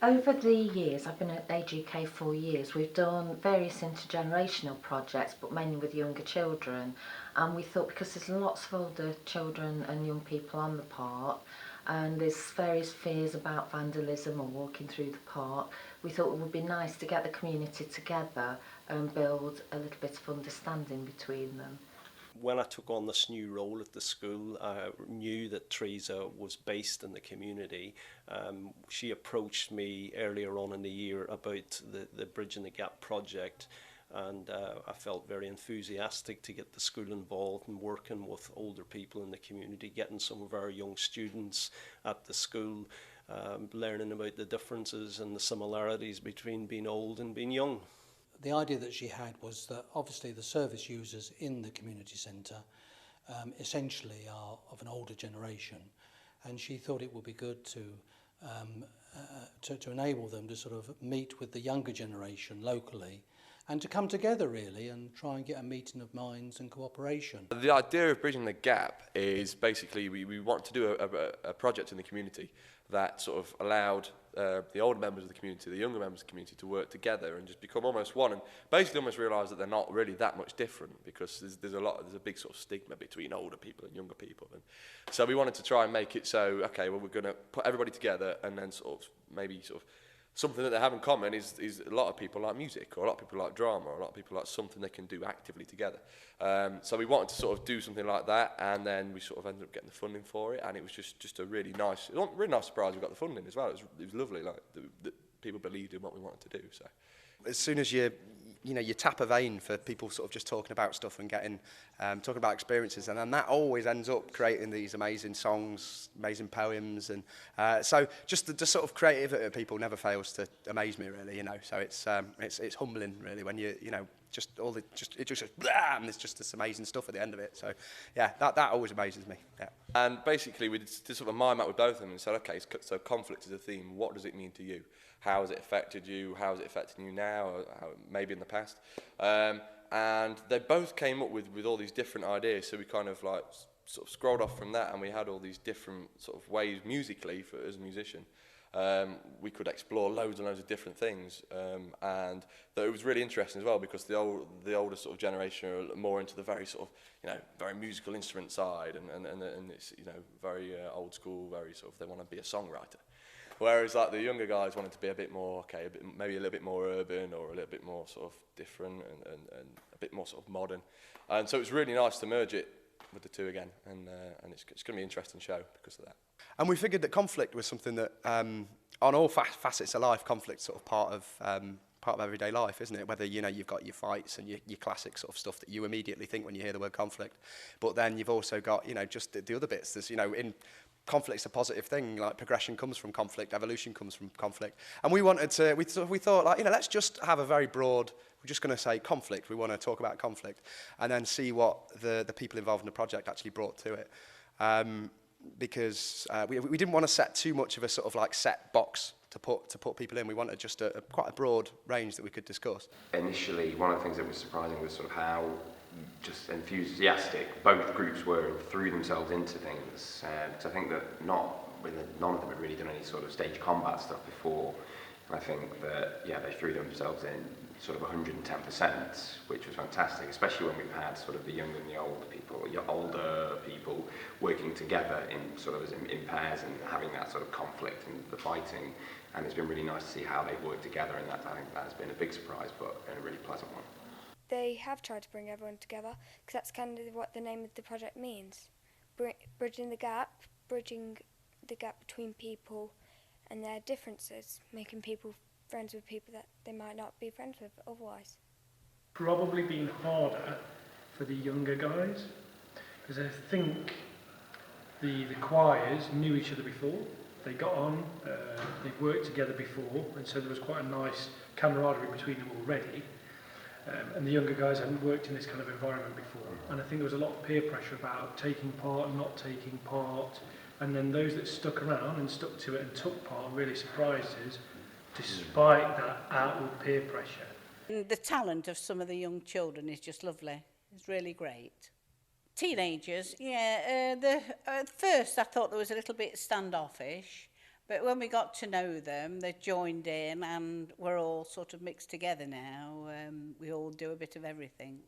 Over the years, I've been at Age UK 4 years, we've done various intergenerational projects, but mainly with younger children. And we thought, because there's lots of older children and young people on the park, and there's various fears about vandalism or walking through the park, we thought it would be nice to get the community together and build a little bit of understanding between them. When I took on this new role at the school, I knew that Teresa was based in the community. She approached me earlier on in the year about the Bridging the Gap project, and I felt very enthusiastic to get the school involved in working with older people in the community, getting some of our young students at the school, learning about the differences and the similarities between being old and being young. The idea that she had was that obviously the service users in the community centre essentially are of an older generation, and she thought it would be good to enable them to sort of meet with the younger generation locally and to come together really and try and get a meeting of minds and cooperation. The idea of Bridging the Gap is basically we want to do a project in the community that sort of allowed the older members of the community, the younger members of the community to work together and just become almost one, and basically almost realise that they're not really that much different, because there's a big sort of stigma between older people and younger people. And so we wanted to try and make it so, okay, well, we're going to put everybody together, and then sort of maybe sort of something that they have in common is a lot of people like music, or a lot of people like drama, or a lot of people like something they can do actively together. So we wanted to sort of do something like that, and then we sort of ended up getting the funding for it, and it was just a really nice surprise we got the funding as well. It was lovely, like the people believed in what we wanted to do. So as soon as you tap a vein for people sort of just talking about stuff and getting talking about experiences, and then that always ends up creating these amazing songs, amazing poems, and so just the sort of creativity of people never fails to amaze me, really. So it's humbling, really, when you just it just goes, blah, and there's just this amazing stuff at the end of it. So yeah, that always amazes me. Yeah. And basically we did sort of a mind map with both of them and said, okay, so conflict is a theme. What does it mean to you? How has it affected you? How is it affecting you now? Or maybe in the past? And they both came up with all these different ideas. So we kind of like sort of scrolled off from that, and we had all these different sort of ways musically as a musician. We could explore loads and loads of different things, and that it was really interesting as well, because the older sort of generation are more into the very sort of very musical instrument side, and it's very old school, very sort of they want to be a songwriter. Whereas like the younger guys wanted to be a bit more, maybe a little bit more urban, or a little bit more sort of different, and a bit more sort of modern. And so it was really nice to merge it with the two again, and it's going to be an interesting show because of that. And we figured that conflict was something that, on all facets of life, conflict's sort of part of everyday life, isn't it? Whether you've got your fights and your classic sort of stuff that you immediately think when you hear the word conflict, but then you've also got just the other bits. There's in conflict's a positive thing. Like progression comes from conflict, evolution comes from conflict, and we wanted to. We thought like let's just have a very broad. We're just going to say conflict. We want to talk about conflict, and then see what the people involved in the project actually brought to it. Because we didn't want to set too much of a sort of like set box to put people in. We wanted just quite a broad range that we could discuss. Initially, one of the things that was surprising was sort of how just enthusiastic both groups were and threw themselves into things. Because I think that none of them had really done any sort of stage combat stuff before. And I think that they threw themselves in sort of 110%, which was fantastic, especially when we've had sort of the young and the old people, your older people working together in pairs and having that sort of conflict and the fighting. And it's been really nice to see how they've worked together, and I think that has been a big surprise, but a really pleasant one. They have tried to bring everyone together, because that's kind of what the name of the project means. Bridging the gap between people and their differences, making people friends with people that they might not be friends with otherwise. Probably been harder for the younger guys, because I think the choirs knew each other before. They got on, they've worked together before, and so there was quite a nice camaraderie between them already. And the younger guys hadn't worked in this kind of environment before. And I think there was a lot of peer pressure about taking part and not taking part. And then those that stuck around and stuck to it and took part really surprised us, despite that outward peer pressure. The talent of some of the young children is just lovely. It's really great. Teenagers, at first I thought there was a little bit standoffish, But when we got to know them, they joined in and we're all sort of mixed together now. We all do a bit of everything.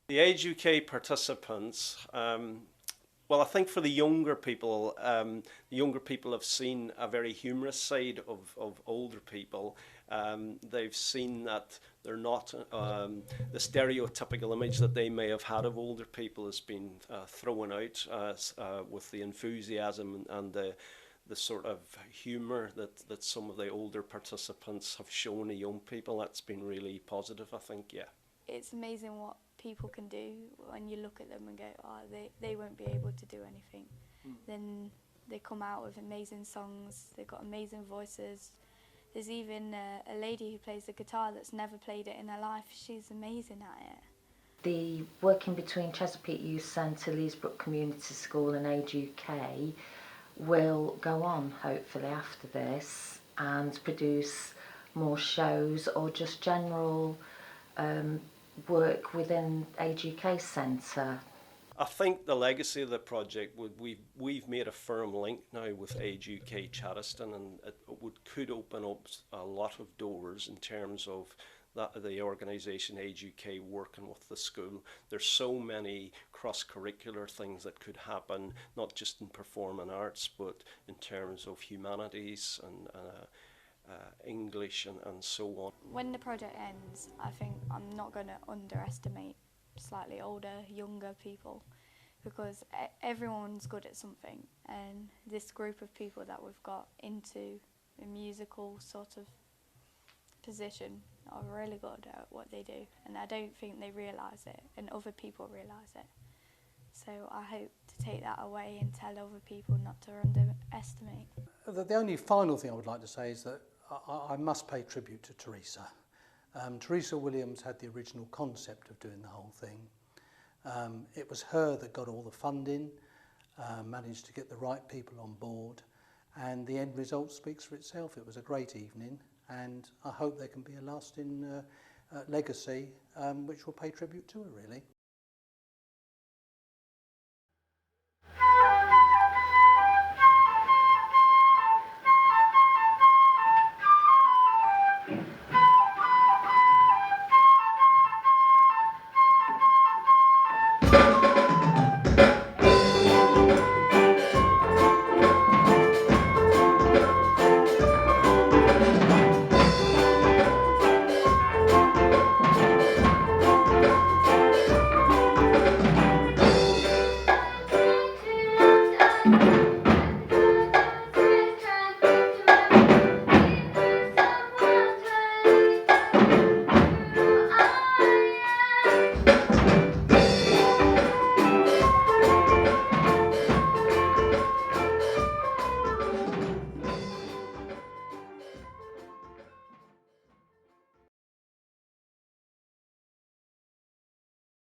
The Age UK participants, well, I think for the younger people have seen a very humorous side of older people. They've seen that they're not the stereotypical image that they may have had of older people has been thrown out with the enthusiasm and the sort of humour that some of the older participants have shown to young people. That's been really positive, I think, yeah. It's amazing what people can do when you look at them and go, oh, they won't be able to do anything. Then they come out with amazing songs, they've got amazing voices. There's even a lady who plays the guitar that's never played it in her life. She's amazing at it. The working between Chesapeake Youth Centre, Leesbrook Community School and Age UK will go on hopefully after this and produce more shows or just general work within Age UK Centre. I think the legacy of the project we've made a firm link now with Age UK Chatterton, and it could open up a lot of doors in terms of the organisation Age UK working with the school. There's so many cross-curricular things that could happen, not just in performing arts, but in terms of humanities and English and so on. When the project ends, I think I'm not going to underestimate slightly older, younger people, because everyone's good at something, and this group of people that we've got into a musical sort of position are really good at what they do, and I don't think they realise it, and other people realise it. So I hope to take that away and tell other people not to underestimate. The only final thing I would like to say is that I must pay tribute to Teresa. Teresa Williams had the original concept of doing the whole thing. It was her that got all the funding, managed to get the right people on board, and the end result speaks for itself. It was a great evening, and I hope there can be a lasting legacy which will pay tribute to her, really.